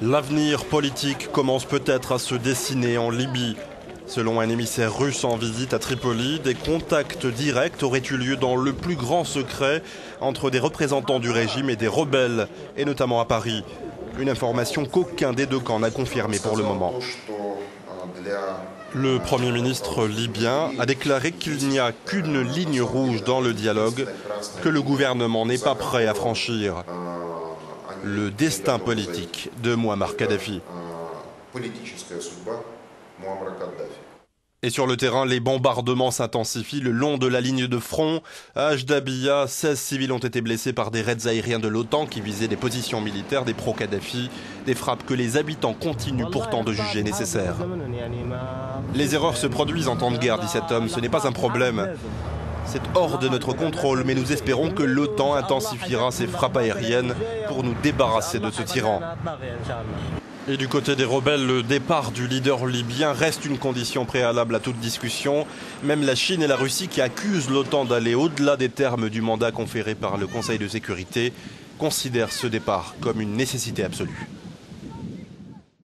L'avenir politique commence peut-être à se dessiner en Libye. Selon un émissaire russe en visite à Tripoli, des contacts directs auraient eu lieu dans le plus grand secret entre des représentants du régime et des rebelles, et notamment à Paris. Une information qu'aucun des deux camps n'a confirmée pour le moment. Le Premier ministre libyen a déclaré qu'il n'y a qu'une ligne rouge dans le dialogue, que le gouvernement n'est pas prêt à franchir. Le destin politique de Mouammar Kadhafi. Et sur le terrain, les bombardements s'intensifient le long de la ligne de front. À Ajdabiya, 16 civils ont été blessés par des raids aériens de l'OTAN qui visaient des positions militaires des pro-Kadhafi, des frappes que les habitants continuent pourtant de juger nécessaires. Les erreurs se produisent en temps de guerre, dit cet homme, ce n'est pas un problème. C'est hors de notre contrôle, mais nous espérons que l'OTAN intensifiera ses frappes aériennes pour nous débarrasser de ce tyran. Et du côté des rebelles, le départ du leader libyen reste une condition préalable à toute discussion. Même la Chine et la Russie, qui accusent l'OTAN d'aller au-delà des termes du mandat conféré par le Conseil de sécurité, considèrent ce départ comme une nécessité absolue.